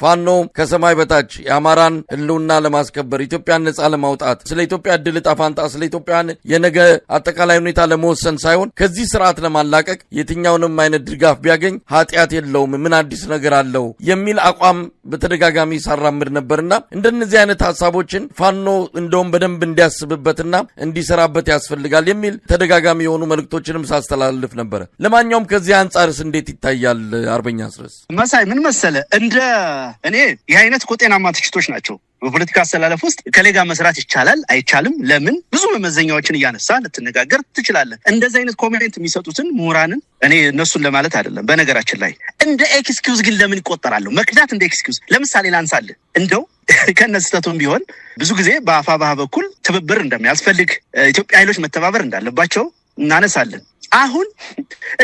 ፋኖ ከሰማይ በታች የአማራን ህልውና ለማስከበር ኢትዮጵያን ነጻ ለማውጣት ስለ ኢትዮጵያ ድል ዕጣ ፈንታ ስለ ኢትዮጵያን የነገ አጠቃላይ ሁኔታ ለመወሰን ሳይሆን ከዚህ ስርዓት ለማላቀቅ የትኛውንም አይነት ድጋፍ ቢያገኝ ኃጢአት የለውም ምን አዲስ ነገር አለው የሚል አቋም በተደጋጋሚ ሳራምድ ነበርና እንደነዚህ አይነት ሐሳቦችን ፋኖ እንደውም በደንብ እንዲያስብበትና እንዲሰራበት ያስፈልጋል የሚል ተደጋጋሚ የሆኑ መልእክቶችንም ሳስተላልፍ ነበር። ለማንኛውም ከዚህ አንጻርስ እንዴት ይታያል አርበኛ አስረስ? መሳይ ምን መሰለ እንደ እኔ የአይነት ቆጤናማ ትችቶች ናቸው። በፖለቲካ አስተላለፍ ውስጥ ከሌጋ መስራት ይቻላል አይቻልም ለምን ብዙ መመዘኛዎችን እያነሳ ልትነጋገር ትችላለህ። እንደዚህ አይነት ኮሜንት የሚሰጡትን ምሁራንን እኔ እነሱን ለማለት አይደለም። በነገራችን ላይ እንደ ኤክስኪውዝ ግን ለምን ይቆጠራሉ? መክዳት እንደ ኤክስኪውዝ ለምሳሌ ላንሳልህ። እንደው ከነስተቱም ቢሆን ብዙ ጊዜ በአፋባህ በኩል ትብብር እንደሚያስፈልግ ኢትዮጵያ ኃይሎች መተባበር እንዳለባቸው እናነሳለን። አሁን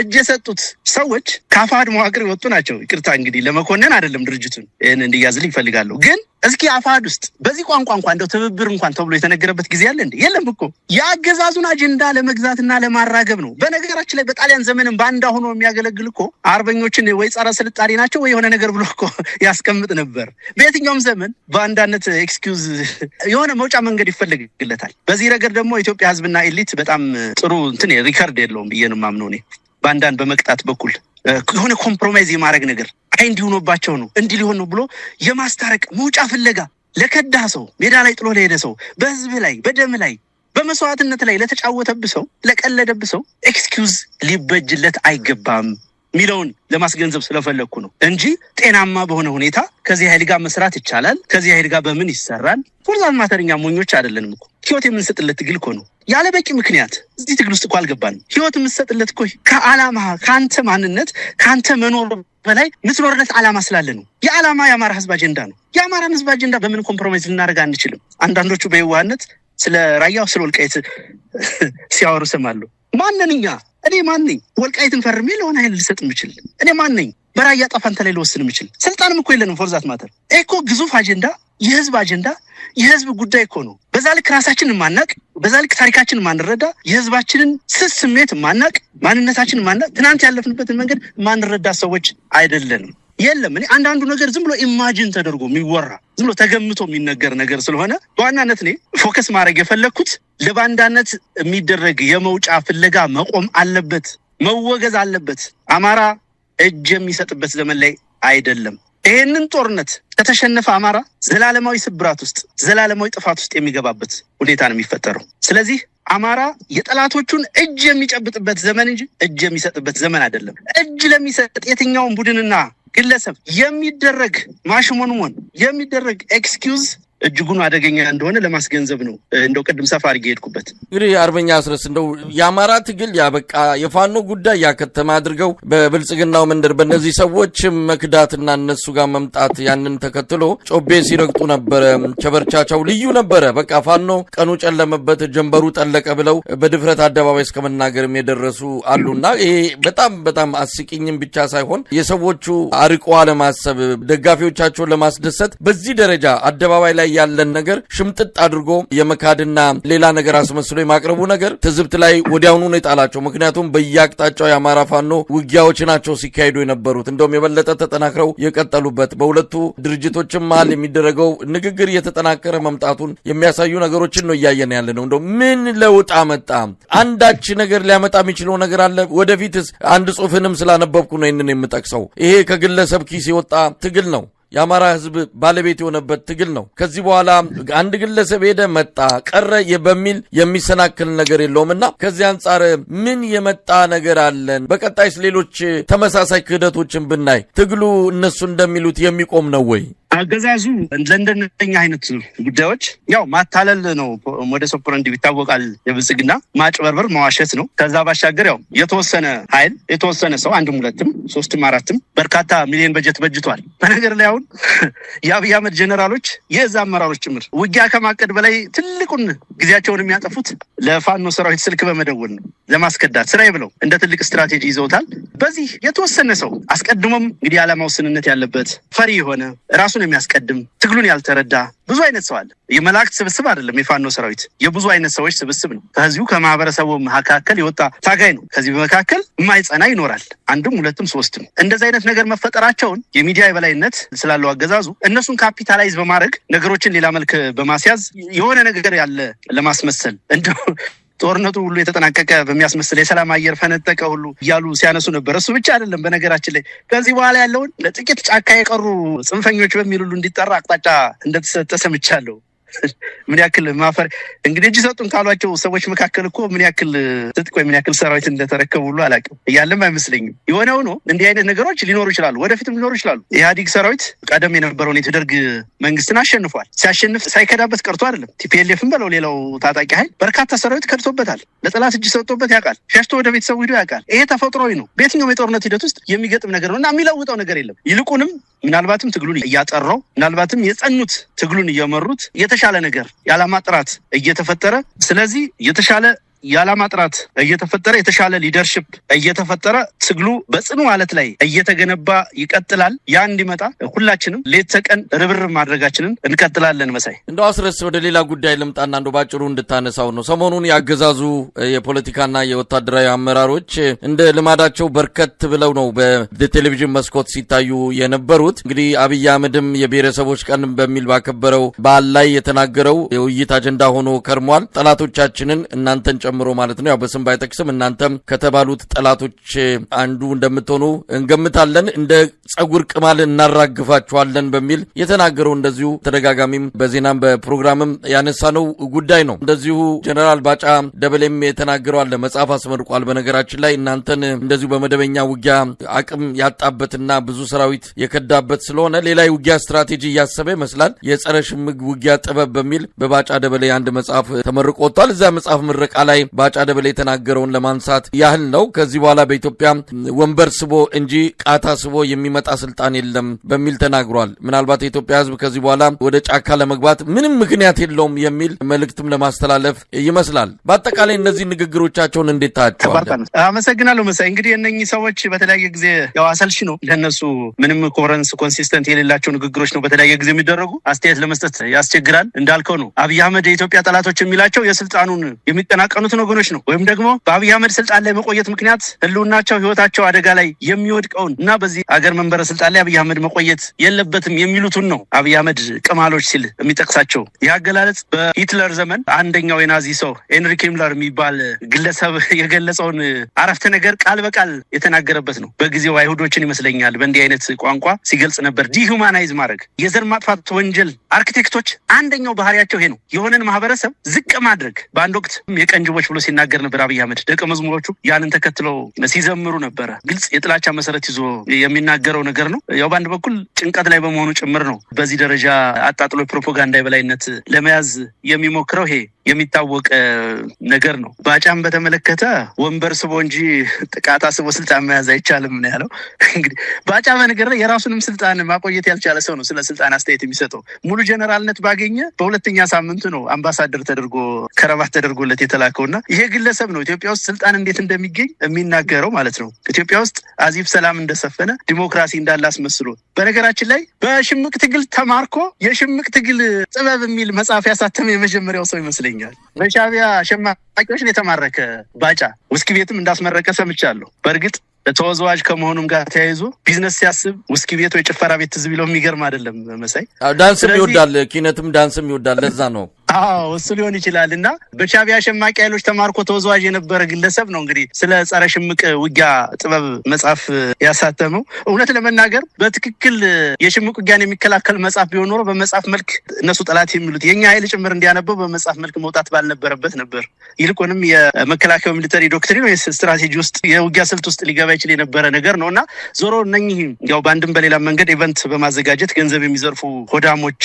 እጅ የሰጡት ሰዎች ከአፋድ መዋቅር የወጡ ናቸው። ይቅርታ እንግዲህ ለመኮነን አይደለም ድርጅቱን ይሄን እንዲያዝልኝ ይፈልጋሉ። ግን እስኪ አፋድ ውስጥ በዚህ ቋንቋ እንኳን እንደው ትብብር እንኳን ተብሎ የተነገረበት ጊዜ አለ እንዴ? የለም እኮ የአገዛዙን አጀንዳ ለመግዛትና ለማራገብ ነው። በነገራችን ላይ በጣሊያን ዘመንም ባንዳ ሆኖ የሚያገለግል እኮ አርበኞችን ወይ ጸረ ስልጣኔ ናቸው ወይ የሆነ ነገር ብሎ እኮ ያስቀምጥ ነበር። በየትኛውም ዘመን ባንዳነት ኤክስኪውዝ የሆነ መውጫ መንገድ ይፈልግለታል። በዚህ ረገድ ደግሞ ኢትዮጵያ ህዝብና ኤሊት በጣም ጥሩ እንትን ሪከርድ የለውም ብዬ ነው የማምነው እኔ። ባንዳን በመቅጣት በኩል የሆነ ኮምፕሮማይዝ የማድረግ ነገር እንዲሆንባቸው ነው እንዲህ ሊሆን ነው ብሎ የማስታረቅ መውጫ ፍለጋ ለከዳ ሰው ሜዳ ላይ ጥሎ ለሄደ ሰው በህዝብ ላይ በደም ላይ በመስዋዕትነት ላይ ለተጫወተብህ ሰው ለቀለደብህ ሰው ኤክስኪውዝ ሊበጅለት አይገባም ሚለውን ለማስገንዘብ ስለፈለኩ ነው እንጂ ጤናማ በሆነ ሁኔታ ከዚህ ኃይል ጋር መስራት ይቻላል። ከዚህ ኃይል ጋር በምን ይሰራል? ፎርዛን ማተርኛ ሞኞች አይደለንም እኮ ህይወት የምንሰጥለት ትግል እኮ ነው። ያለ በቂ ምክንያት እዚህ ትግል ውስጥ እኮ አልገባንም። ህይወት የምንሰጥለት እኮ ከዓላማ ካንተ ማንነት ካንተ መኖር በላይ ምትኖርለት ዓላማ ስላለ ነው። የዓላማ የአማራ ህዝብ አጀንዳ ነው። የአማራን ህዝብ አጀንዳ በምን ኮምፕሮማይዝ ልናደርግ አንችልም። አንዳንዶቹ በየዋህነት ስለ ራያው ስለ ወልቃይት ሲያወሩ ሰማለሁ። ማንነኛ እኔ ማንነኝ? ወልቃይትን ፈርሜ ለሆነ ኃይል ልሰጥ የምችል እኔ ማንነኝ? በራያ ጣፋንታ ላይ ልወስን የምችል ስልጣንም እኮ የለንም። ፎርዛት ማተር እኮ ግዙፍ አጀንዳ የህዝብ አጀንዳ የህዝብ ጉዳይ እኮ ነው። በዛ ልክ ራሳችንን ማናቅ፣ በዛ ልክ ታሪካችንን ማንረዳ፣ የህዝባችንን ስሜት ማናቅ፣ ማንነታችንን ማናቅ፣ ትናንት ያለፍንበትን መንገድ ማንረዳ ሰዎች አይደለንም። የለም እኔ አንዳንዱ ነገር ዝም ብሎ ኢማጂን ተደርጎ የሚወራ ዝም ብሎ ተገምቶ የሚነገር ነገር ስለሆነ በዋናነት እኔ ፎከስ ማድረግ የፈለኩት ለባንዳነት የሚደረግ የመውጫ ፍለጋ መቆም አለበት፣ መወገዝ አለበት። አማራ እጅ የሚሰጥበት ዘመን ላይ አይደለም። ይሄንን ጦርነት ከተሸነፈ አማራ ዘላለማዊ ስብራት ውስጥ ዘላለማዊ ጥፋት ውስጥ የሚገባበት ሁኔታ ነው የሚፈጠረው። ስለዚህ አማራ የጠላቶቹን እጅ የሚጨብጥበት ዘመን እንጂ እጅ የሚሰጥበት ዘመን አይደለም። እጅ ለሚሰጥ የትኛውን ቡድንና ግለሰብ የሚደረግ ማሽሞንሞን የሚደረግ ኤክስኪውዝ እጅጉን አደገኛ እንደሆነ ለማስገንዘብ ነው እንደው ቀድም ሰፋ አድርጌ ሄድኩበት። እንግዲህ አርበኛ አስረስ እንደው የአማራ ትግል ያበቃ የፋኖ ጉዳይ ያከተማ አድርገው በብልጽግናው መንደር በእነዚህ ሰዎች መክዳትና እነሱ ጋር መምጣት ያንን ተከትሎ ጮቤ ሲረግጡ ነበረ። ቸበርቻቸው ልዩ ነበረ። በቃ ፋኖ ቀኑ ጨለመበት ጀንበሩ ጠለቀ ብለው በድፍረት አደባባይ እስከመናገርም የደረሱ አሉና ይሄ በጣም አስቂኝም ብቻ ሳይሆን የሰዎቹ አርቆ አለማሰብ ደጋፊዎቻቸውን ለማስደሰት በዚህ ደረጃ አደባባይ ላይ ያለን ነገር ሽምጥጥ አድርጎ የመካድና ሌላ ነገር አስመስሎ የማቅረቡ ነገር ትዝብት ላይ ወዲያውኑ ነው የጣላቸው። ምክንያቱም በየአቅጣጫው የአማራ ፋኖ ውጊያዎች ናቸው ሲካሄዱ የነበሩት። እንደውም የበለጠ ተጠናክረው የቀጠሉበት በሁለቱ ድርጅቶችም መሃል የሚደረገው ንግግር እየተጠናከረ መምጣቱን የሚያሳዩ ነገሮችን ነው እያየን ያለ ነው። እንደው ምን ለውጥ አመጣ? አንዳች ነገር ሊያመጣ የሚችለው ነገር አለ? ወደፊትስ? አንድ ጽሑፍንም ስላነበብኩ ነው ይህንን የምጠቅሰው። ይሄ ከግለሰብ ኪስ የወጣ ትግል ነው። የአማራ ህዝብ ባለቤት የሆነበት ትግል ነው። ከዚህ በኋላ አንድ ግለሰብ ሄደ መጣ ቀረ በሚል የሚሰናክል ነገር የለውምና ከዚህ አንጻር ምን የመጣ ነገር አለን? በቀጣይስ ሌሎች ተመሳሳይ ክህደቶችን ብናይ ትግሉ እነሱ እንደሚሉት የሚቆም ነው ወይ? አገዛዙ ለእንደነኛ አይነት ጉዳዮች ያው ማታለል ነው። ሞደስ ኦፐራንዲ ይታወቃል። የብልጽግና ማጭበርበር መዋሸት ነው። ከዛ ባሻገር ያው የተወሰነ ኃይል የተወሰነ ሰው አንድም ሁለትም ሶስትም አራትም በርካታ ሚሊዮን በጀት በጅቷል። በነገር ላይ አሁን የአብይ አህመድ ጀነራሎች የዛ አመራሮች ጭምር ውጊያ ከማቀድ በላይ ትልቁን ጊዜያቸውን የሚያጠፉት ለፋኖ ሰራዊት ስልክ በመደወል ነው፣ ለማስከዳት ስራዬ ብለው እንደ ትልቅ ስትራቴጂ ይዘውታል። በዚህ የተወሰነ ሰው አስቀድሞም እንግዲህ ዓላማው ስንነት ያለበት ፈሪ የሆነ ራሱን የሚያስቀድም ትግሉን ያልተረዳ ብዙ አይነት ሰው አለ። የመላእክት ስብስብ አይደለም የፋኖ ሰራዊት፣ የብዙ አይነት ሰዎች ስብስብ ነው። ከዚሁ ከማህበረሰቡ መካከል የወጣ ታጋይ ነው። ከዚህ በመካከል የማይጸና ይኖራል፣ አንድም ሁለትም ሶስትም። እንደዚህ አይነት ነገር መፈጠራቸውን የሚዲያ የበላይነት ስላለው አገዛዙ እነሱን ካፒታላይዝ በማድረግ ነገሮችን ሌላ መልክ በማስያዝ የሆነ ነገር ያለ ለማስመሰል እንደው ጦርነቱ ሁሉ የተጠናቀቀ በሚያስመስል የሰላም አየር ፈነጠቀ ሁሉ እያሉ ሲያነሱ ነበር። እሱ ብቻ አይደለም። በነገራችን ላይ ከዚህ በኋላ ያለውን ለጥቂት ጫካ የቀሩ ጽንፈኞች በሚል ሁሉ እንዲጠራ አቅጣጫ እንደተሰጠ ሰምቻለሁ። ምን ያክል ማፈር እንግዲህ እጅ ሰጡን ካሏቸው ሰዎች መካከል እኮ ምን ያክል ትጥቅ ወይ ምን ያክል ሰራዊት እንደተረከቡ ሁሉ አላውቅም። እያለም አይመስለኝም። የሆነው ነው። እንዲህ አይነት ነገሮች ሊኖሩ ይችላሉ፣ ወደፊትም ሊኖሩ ይችላሉ። ኢህአዴግ ሰራዊት ቀደም የነበረውን የደርግ መንግስትን አሸንፏል። ሲያሸንፍ ሳይከዳበት ቀርቶ አይደለም። ቲፒኤልኤፍም በለው ሌላው ታጣቂ ኃይል በርካታ ሰራዊት ከድቶበታል። ለጠላት እጅ ሰጥቶበት ያውቃል። ሸሽቶ ወደ ቤተሰቡ ሄዶ ያውቃል። ይሄ ተፈጥሯዊ ነው። በየትኛውም የጦርነት ሂደት ውስጥ የሚገጥም ነገር ነው እና የሚለውጠው ነገር የለም። ይልቁንም ምናልባትም ትግሉን እያጠራው ምናልባትም የጸኑት ትግሉን እየመሩት የተሻለ ነገር የዓላማ ጥራት እየተፈጠረ ስለዚህ የተሻለ የዓላማ ጥራት እየተፈጠረ የተሻለ ሊደርሺፕ እየተፈጠረ ትግሉ በጽኑ ማለት ላይ እየተገነባ ይቀጥላል። ያ እንዲመጣ ሁላችንም ሌት ተቀን ርብርብ ማድረጋችንን እንቀጥላለን። መሳይ እንደው አስረስ ወደ ሌላ ጉዳይ ልምጣና እንደው ባጭሩ እንድታነሳው ነው። ሰሞኑን ያገዛዙ የፖለቲካና የወታደራዊ አመራሮች እንደ ልማዳቸው በርከት ብለው ነው በቴሌቪዥን መስኮት ሲታዩ የነበሩት። እንግዲህ አብይ አህመድም የብሔረሰቦች ቀን በሚል ባከበረው በዓል ላይ የተናገረው የውይይት አጀንዳ ሆኖ ከርሟል። ጠላቶቻችንን እናንተን ጨምሮ ማለት ነው። ያው በስም ባይጠቅስም እናንተም ከተባሉት ጠላቶች አንዱ እንደምትሆኑ እንገምታለን፣ እንደ ጸጉር ቅማል እናራግፋቸዋለን በሚል የተናገረው እንደዚሁ ተደጋጋሚም በዜናም በፕሮግራምም ያነሳነው ጉዳይ ነው። እንደዚሁ ጀነራል ባጫ ደበሌም የተናገረው አለ። መጽሐፍ አስመርቋል። በነገራችን ላይ እናንተን እንደዚሁ በመደበኛ ውጊያ አቅም ያጣበትና ብዙ ሰራዊት የከዳበት ስለሆነ ሌላ ውጊያ ስትራቴጂ እያሰበ ይመስላል። የጸረ ሽምግ ውጊያ ጥበብ በሚል በባጫ ደበሌ አንድ መጽሐፍ ተመርቆ ወጥቷል። እዛ መጽሐፍ ምረቃ ላይ ባጫ ደበሌ የተናገረውን ለማንሳት ያህል ነው። ከዚህ በኋላ በኢትዮጵያ ወንበር ስቦ እንጂ ቃታ ስቦ የሚመጣ ስልጣን የለም በሚል ተናግሯል። ምናልባት የኢትዮጵያ ሕዝብ ከዚህ በኋላ ወደ ጫካ ለመግባት ምንም ምክንያት የለውም የሚል መልእክትም ለማስተላለፍ ይመስላል። በአጠቃላይ እነዚህ ንግግሮቻቸውን እንዴት ታያቸዋለህ? አመሰግናለሁ መሳይ። እንግዲህ እነኚህ ሰዎች በተለያየ ጊዜ ያው አሰልሺ ነው ለነሱ ምንም ኮንሲስተንት የሌላቸው ንግግሮች ነው በተለያየ ጊዜ የሚደረጉ። አስተያየት ለመስጠት ያስቸግራል። እንዳልከው ነው አብይ አህመድ የኢትዮጵያ ጠላቶች የሚላቸው የስልጣኑን የሚጠናቀኑትን ወገኖች ነው። ወይም ደግሞ በአብይ አህመድ ስልጣን ላይ መቆየት ምክንያት ህልውናቸው ህይወታቸው አደጋ ላይ የሚወድቀውን እና በዚህ አገር መንበረ ስልጣን ላይ አብይ አህመድ መቆየት የለበትም የሚሉትን ነው አብይ አህመድ ቅማሎች ሲል የሚጠቅሳቸው። ይህ አገላለጽ በሂትለር ዘመን አንደኛው የናዚ ሰው ሄንሪክ ሂምለር የሚባል ግለሰብ የገለጸውን አረፍተ ነገር ቃል በቃል የተናገረበት ነው። በጊዜው አይሁዶችን ይመስለኛል በእንዲህ አይነት ቋንቋ ሲገልጽ ነበር። ዲሁማናይዝ ማድረግ የዘር ማጥፋት ወንጀል አርኪቴክቶች አንደኛው ባህሪያቸው ይሄ ነው። የሆነን ማህበረሰብ ዝቅ ማድረግ በአንድ ወቅት የቀንጅቦች ብሎ ሲናገር ነበር አብይ አህመድ። ደቀ መዝሙሮቹ ያንን ተከትለው ሲዘምሩ ነበረ። ግልጽ የጥላቻ መሰረት ይዞ የሚናገረው ነገር ነው። ያው በአንድ በኩል ጭንቀት ላይ በመሆኑ ጭምር ነው በዚህ ደረጃ አጣጥሎ የፕሮፓጋንዳ የበላይነት ለመያዝ የሚሞክረው። ይሄ የሚታወቅ ነገር ነው። ባጫም በተመለከተ ወንበር ስቦ እንጂ ጥቃት ስቦ ስልጣን መያዝ አይቻልም ነው ያለው። እንግዲህ ባጫ በነገር ላይ የራሱንም ስልጣን ማቆየት ያልቻለ ሰው ነው ስለ ስልጣን አስተያየት የሚሰጠው። ሙሉ ጀነራልነት ባገኘ በሁለተኛ ሳምንቱ ነው አምባሳደር ተደርጎ ከረባት ተደርጎለት የተላከውና ይሄ ግለሰብ ነው ኢትዮጵያ ውስጥ ስልጣን እንዴት እንደሚገኝ የሚናገረው ማለት ነው። ኢትዮጵያ ውስጥ አዚፍ ሰላም እንደሰፈነ ዲሞክራሲ እንዳለ አስመስሎ በነገራችን ላይ በሽምቅ ትግል ተማርኮ የሽምቅ ትግል ጥበብ የሚል መጽሐፍ ያሳተመ የመጀመሪያው ሰው ይመስለኛል። በሻዕቢያ ሸማቂዎች ነው የተማረከ ባጫ። ውስኪ ቤትም እንዳስመረቀ ሰምቻለሁ። በእርግጥ ተወዛዋዥ ከመሆኑም ጋር ተያይዞ ቢዝነስ ሲያስብ ውስኪ ቤት ወይ ጭፈራ ቤት ትዝ ቢለው የሚገርም አይደለም መሳይ። ዳንስም ይወዳል፣ ኪነትም ዳንስም ይወዳል። ለዛ ነው አዎ እሱ ሊሆን ይችላል። እና በሻዕቢያ ሸማቂ ኃይሎች ተማርኮ ተወዛዋዥ የነበረ ግለሰብ ነው እንግዲህ ስለ ጸረ ሽምቅ ውጊያ ጥበብ መጽሐፍ ያሳተመው። እውነት ለመናገር በትክክል የሽምቅ ውጊያን የሚከላከል መጽሐፍ ቢሆን ኖሮ በመጽሐፍ መልክ እነሱ ጠላት የሚሉት የኛ ኃይል ጭምር እንዲያነበው በመጽሐፍ መልክ መውጣት ባልነበረበት ነበር። ይልቁንም የመከላከያ ሚሊተሪ ዶክትሪን ወይ ስትራቴጂ ውስጥ የውጊያ ስልት ውስጥ ሊገባ ይችል የነበረ ነገር ነው። እና ዞሮ እነኚህ ያው በአንድም በሌላ መንገድ ኢቨንት በማዘጋጀት ገንዘብ የሚዘርፉ ሆዳሞች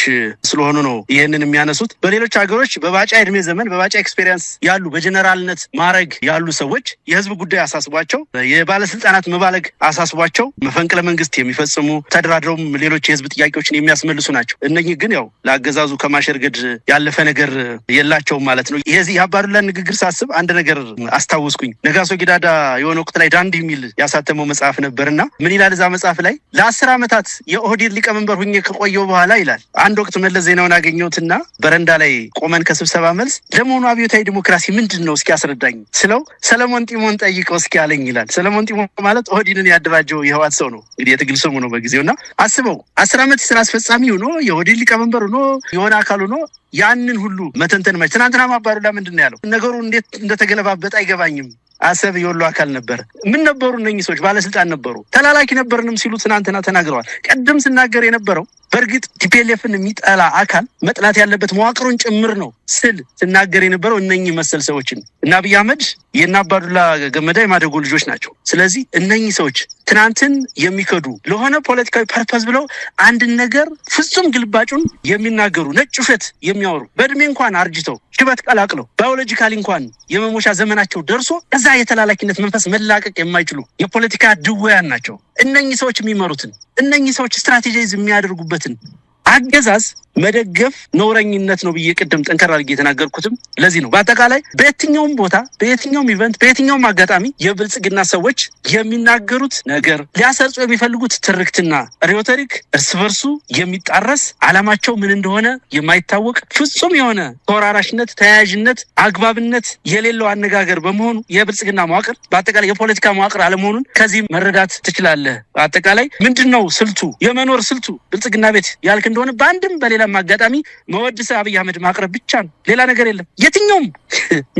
ስለሆኑ ነው ይህንን የሚያነሱት። በሌሎች ሀገሮች በባጫ እድሜ ዘመን በባጫ ኤክስፒሪየንስ ያሉ በጀነራልነት ማረግ ያሉ ሰዎች የህዝብ ጉዳይ አሳስቧቸው የባለስልጣናት መባለግ አሳስቧቸው መፈንቅለ መንግስት የሚፈጽሙ ተደራድረውም ሌሎች የህዝብ ጥያቄዎችን የሚያስመልሱ ናቸው። እነኚህ ግን ያው ለአገዛዙ ከማሸርገድ ያለፈ ነገር የላቸውም ማለት ነው። የዚህ የአባዱላ ንግግር ሳስብ አንድ ነገር አስታውስኩኝ። ነጋሶ ጊዳዳ የሆነ ወቅት ላይ ዳንድ የሚል ያሳተመው መጽሐፍ ነበርና ምን ይላል እዛ መጽሐፍ ላይ ለ10 ዓመታት የኦህዴድ ሊቀመንበር ሁኜ ከቆየው በኋላ ይላል አንድ ወቅት መለስ ዜናውን አገኘሁትና በረንዳ ላይ ቆመን ከስብሰባ መልስ ለመሆኑ አብዮታዊ ዲሞክራሲ ምንድነው እስኪ አስረዳኝ ስለው ሰለሞን ጢሞን ጠይቀው እስኪ አለኝ ይላል። ሰለሞን ጢሞ ማለት ኦህዴድን ያደራጀው የህወሓት ሰው ነው እንግዲህ የትግል ስሙ ነው በጊዜውና አስበው 10 ዓመት ስራ አስፈጻሚ ሆኖ የኦህዴድ ሊቀመንበር ሆኖ የሆነ አካል ሆኖ ያንን ሁሉ መተንተን ማለት ትናንትና አባዱላ ምንድነው ያለው? ነገሩ እንዴት እንደተገለባበጠ አይገባኝም። አሰብ የወሎ አካል ነበር። ምን ነበሩ እነኚህ ሰዎች? ባለስልጣን ነበሩ። ተላላኪ ነበርንም ሲሉ ትናንትና ተናግረዋል። ቀደም ስናገር የነበረው በእርግጥ ቲፒኤልኤፍን የሚጠላ አካል መጥላት ያለበት መዋቅሩን ጭምር ነው ስል ስናገር የነበረው እነኚህ መሰል ሰዎችን እና አብይ አህመድ የእነ አባዱላ ገመዳ የማደጎ ልጆች ናቸው። ስለዚህ እነኚህ ሰዎች ትናንትን የሚከዱ ለሆነ ፖለቲካዊ ፐርፐዝ ብለው አንድ ነገር ፍጹም ግልባጩን የሚናገሩ ነጭ ውሸት የሚያወሩ በእድሜ እንኳን አርጅተው ሽበት ቀላቅለው ባዮሎጂካሊ እንኳን የመሞሻ ዘመናቸው ደርሶ እዛ የተላላኪነት መንፈስ መላቀቅ የማይችሉ የፖለቲካ ድውያን ናቸው። እነኚህ ሰዎች የሚመሩትን እነኚህ ሰዎች ስትራቴጂዝ የሚያደርጉበትን አገዛዝ መደገፍ ነውረኝነት ነው ብዬ ቅድም ጠንከር አድርጌ የተናገርኩትም ለዚህ ነው። በአጠቃላይ በየትኛውም ቦታ በየትኛውም ኢቨንት በየትኛውም አጋጣሚ የብልጽግና ሰዎች የሚናገሩት ነገር ሊያሰርጹ የሚፈልጉት ትርክትና ሪዮቶሪክ እርስ በርሱ የሚጣረስ ዓላማቸው ምን እንደሆነ የማይታወቅ ፍጹም የሆነ ተወራራሽነት፣ ተያያዥነት፣ አግባብነት የሌለው አነጋገር በመሆኑ የብልጽግና መዋቅር በአጠቃላይ የፖለቲካ መዋቅር አለመሆኑን ከዚህ መረዳት ትችላለህ። በአጠቃላይ ምንድነው ስልቱ የመኖር ስልቱ ብልጽግና ቤት ያልክ እንደሆነ በአንድም በሌላ አጋጣሚ መወድስ አብይ አህመድ ማቅረብ ብቻ ነው። ሌላ ነገር የለም። የትኛውም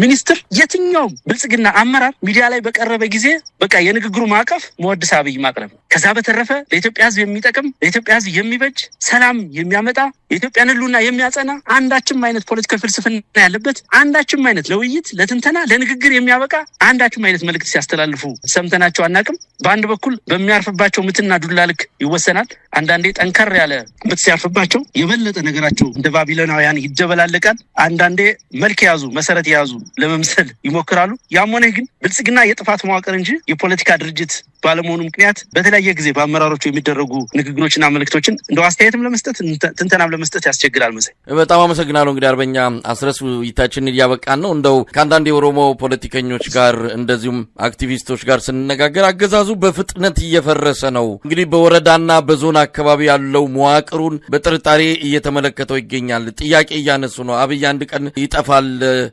ሚኒስትር የትኛውም ብልጽግና አመራር ሚዲያ ላይ በቀረበ ጊዜ በቃ የንግግሩ ማዕቀፍ መወድስ አብይ ማቅረብ። ከዛ በተረፈ ለኢትዮጵያ ሕዝብ የሚጠቅም ለኢትዮጵያ ሕዝብ የሚበጅ ሰላም የሚያመጣ የኢትዮጵያን ህልውና የሚያጸና አንዳችም አይነት ፖለቲካል ፍልስፍና ያለበት አንዳችም አይነት ለውይይት ለትንተና ለንግግር የሚያበቃ አንዳችም አይነት መልእክት ሲያስተላልፉ ሰምተናቸው አናውቅም። በአንድ በኩል በሚያርፍባቸው ምትና ዱላ ልክ ይወሰናል። አንዳንዴ ጠንከር ያለ ምት ሲያርፍባቸው የበለጠ ነገራቸው እንደ ባቢሎናውያን ይደበላለቃል። አንዳንዴ መልክ የያዙ መሰረት የያዙ ለመምሰል ይሞክራሉ። ያም ሆነ ግን ብልጽግና የጥፋት መዋቅር እንጂ የፖለቲካ ድርጅት ባለመሆኑ ምክንያት በተለያየ ጊዜ በአመራሮቹ የሚደረጉ ንግግሮችና መልእክቶችን እንደው አስተያየትም ለመስጠት ትንተናም ለመስጠት ያስቸግራል። መሰለኝ። በጣም አመሰግናለሁ። እንግዲህ አርበኛ አስረስ ውይይታችንን እያበቃን ነው። እንደው ከአንዳንድ የኦሮሞ ፖለቲከኞች ጋር እንደዚሁም አክቲቪስቶች ጋር ስንነጋገር አገዛዙ በፍጥነት እየፈረሰ ነው። እንግዲህ በወረዳና በዞን አካባቢ ያለው መዋቅሩን በጥርጣሬ እየተመለከተው ይገኛል። ጥያቄ እያነሱ ነው። አብይ አንድ ቀን ይጠፋል፣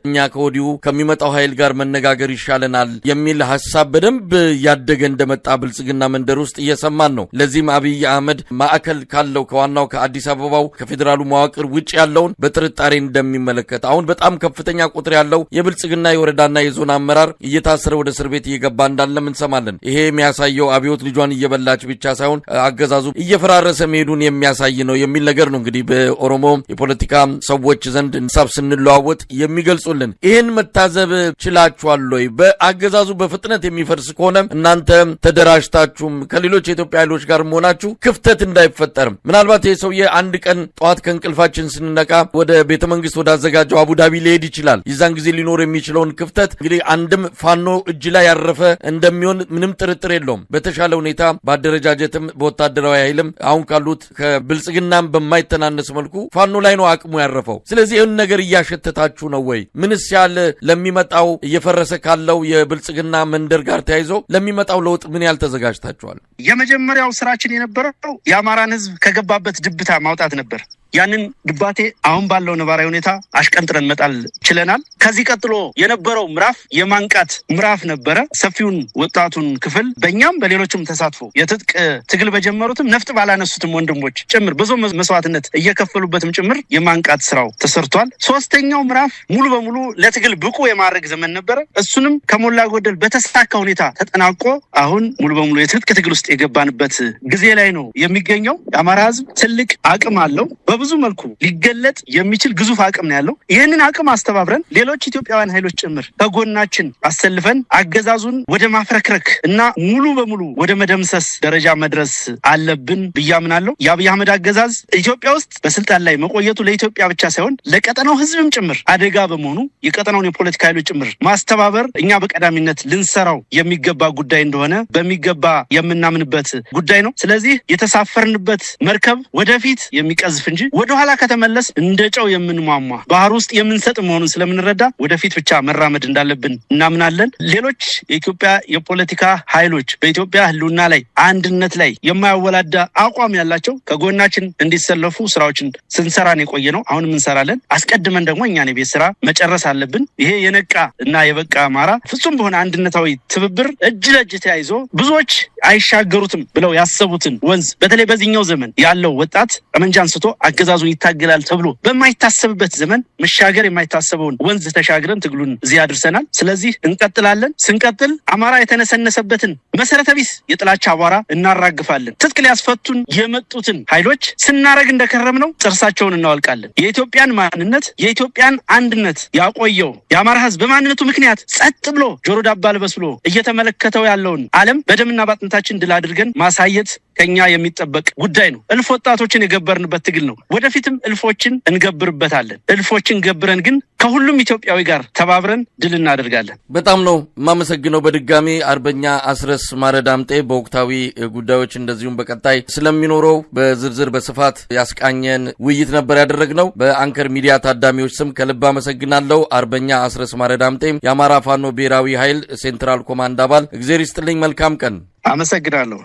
እኛ ከወዲሁ ከሚመጣው ኃይል ጋር መነጋገር ይሻለናል የሚል ሐሳብ በደንብ ያደገ እንደመጣ ብልጽግና መንደር ውስጥ እየሰማን ነው። ለዚህም አብይ አህመድ ማዕከል ካለው ከዋናው ከአዲስ አበባው ከፌዴራሉ መዋቅር ውጭ ያለውን በጥርጣሬ እንደሚመለከት አሁን በጣም ከፍተኛ ቁጥር ያለው የብልጽግና የወረዳና የዞን አመራር እየታሰረ ወደ እስር ቤት እየገባ እንዳለም እንሰማለን። ይሄ የሚያሳየው አብዮት ልጇን እየበላች ብቻ ሳይሆን አገዛዙ እየፈራረሰ መሄዱን የሚያሳይ ነው የሚል ነገር ነው እንግዲህ በኦሮሞ የፖለቲካ ሰዎች ዘንድ ሀሳብ ስንለዋወጥ የሚገልጹልን። ይህን መታዘብ ችላችኋል ወይ? በአገዛዙ በፍጥነት የሚፈርስ ከሆነ እናንተ ተደራጅታችሁም ከሌሎች የኢትዮጵያ ኃይሎች ጋር መሆናችሁ ክፍተት እንዳይፈጠርም ምናልባት ይህ ሰውዬ አንድ ቀን ጠዋት ከእንቅልፋችን ስንነቃ ወደ ቤተ መንግስት ወዳዘጋጀው አቡዳቢ ሊሄድ ይችላል። የዛን ጊዜ ሊኖር የሚችለውን ክፍተት እንግዲህ አንድም ፋኖ እጅ ላይ ያረፈ እንደሚሆን ምንም ጥርጥር የለውም። በተሻለ ሁኔታ በአደረጃጀትም በወታደራዊ ኃይልም አሁን ካሉት ከብልጽግናም በማይተናነስ መልኩ ፋኖ ላይ ነው አቅሙ ያረፈው። ስለዚህ ይህን ነገር እያሸተታችሁ ነው ወይ? ምንስ ያህል ለሚመጣው እየፈረሰ ካለው የብልጽግና መንደር ጋር ተያይዞ ለሚመጣው ለውጥ ምን ያህል ተዘጋጅታችኋል? የመጀመሪያው ስራችን የነበረው የአማራን ህዝብ ከገባበት ድብታ ማውጣት ነበር። ያንን ድባቴ አሁን ባለው ነባራዊ ሁኔታ አሽቀንጥረን መጣል ችለናል። ከዚህ ቀጥሎ የነበረው ምዕራፍ የማንቃት ምዕራፍ ነበረ። ሰፊውን ወጣቱን ክፍል በእኛም በሌሎችም ተሳትፎ የትጥቅ ትግል በጀመሩትም ነፍጥ ባላነሱትም ወንድሞች ጭምር ብዙ መስዋዕትነት እየከፈሉበትም ጭምር የማንቃት ስራው ተሰርቷል። ሶስተኛው ምዕራፍ ሙሉ በሙሉ ለትግል ብቁ የማድረግ ዘመን ነበረ። እሱንም ከሞላ ጎደል በተሳካ ሁኔታ ተጠናቆ አሁን ሙሉ በሙሉ የትጥቅ ትግል ውስጥ የገባንበት ጊዜ ላይ ነው የሚገኘው። የአማራ ህዝብ ትልቅ አቅም አለው። በብዙ መልኩ ሊገለጥ የሚችል ግዙፍ አቅም ነው ያለው። ይህንን አቅም አስተባብረን ሌሎች ኢትዮጵያውያን ኃይሎች ጭምር ከጎናችን አሰልፈን አገዛዙን ወደ ማፍረክረክ እና ሙሉ በሙሉ ወደ መደምሰስ ደረጃ መድረስ አለብን ብያምናለሁ። የአብይ አህመድ አገዛዝ ኢትዮጵያ ውስጥ በስልጣን ላይ መቆየቱ ለኢትዮጵያ ብቻ ሳይሆን ለቀጠናው ህዝብም ጭምር አደጋ በመሆኑ የቀጠናውን የፖለቲካ ኃይሎች ጭምር ማስተባበር እኛ በቀዳሚነት ልንሰራው የሚገባ ጉዳይ እንደሆነ በሚገባ የምናምንበት ጉዳይ ነው። ስለዚህ የተሳፈርንበት መርከብ ወደፊት የሚቀዝፍ እንጂ ወደኋላ ከተመለስ እንደ ጨው የምንሟሟ ባህር ውስጥ የምንሰጥ መሆኑን ስለምንረዳ ወደፊት ብቻ መራመድ እንዳለብን እናምናለን። ሌሎች የኢትዮጵያ የፖለቲካ ኃይሎች በኢትዮጵያ ህልውና ላይ አንድነት ላይ የማያወላዳ አቋም ያላቸው ከጎናችን እንዲሰለፉ ስራዎችን ስንሰራን የቆየ ነው። አሁንም እንሰራለን። አስቀድመን ደግሞ እኛን የቤት ስራ መጨረስ አለብን። ይሄ የነቃ እና የበቃ አማራ ፍጹም በሆነ አንድነታዊ ትብብር እጅ ለእጅ ተያይዞ ብዙዎች አይሻገሩትም ብለው ያሰቡትን ወንዝ በተለይ በዚህኛው ዘመን ያለው ወጣት ጠመንጃ አንስቶ አገዛዙን ይታገላል ተብሎ በማይታሰብበት ዘመን መሻገር የማይታሰበውን ወንዝ ተሻግረን ትግሉን እዚህ አድርሰናል። ስለዚህ እንቀጥላለን። ስንቀጥል አማራ የተነሰነሰበትን መሰረተ ቢስ የጥላቻ አቧራ እናራግፋለን። ትጥቅ ሊያስፈቱን የመጡትን ኃይሎች ስናረግ እንደከረምነው ጥርሳቸውን እናወልቃለን። የኢትዮጵያን ማንነት የኢትዮጵያን አንድነት ያቆየው የአማራ ህዝብ በማንነቱ ምክንያት ጸጥ ብሎ ጆሮ ዳባ ልበስ ብሎ እየተመለከተው ያለውን ዓለም በደምና ባጥንታችን ድል አድርገን ማሳየት ከኛ የሚጠበቅ ጉዳይ ነው። እልፍ ወጣቶችን የገበርንበት ትግል ነው። ወደፊትም እልፎችን እንገብርበታለን። እልፎችን ገብረን ግን ከሁሉም ኢትዮጵያዊ ጋር ተባብረን ድል እናደርጋለን። በጣም ነው የማመሰግነው። በድጋሚ አርበኛ አስረስ ማረ ዳምጤ በወቅታዊ ጉዳዮች እንደዚሁም በቀጣይ ስለሚኖረው በዝርዝር በስፋት ያስቃኘን ውይይት ነበር ያደረግነው። በአንከር ሚዲያ ታዳሚዎች ስም ከልብ አመሰግናለሁ። አርበኛ አስረስ ማረ ዳምጤ የአማራ ፋኖ ብሔራዊ ኃይል ሴንትራል ኮማንድ አባል፣ እግዜር ይስጥልኝ። መልካም ቀን። አመሰግናለሁ።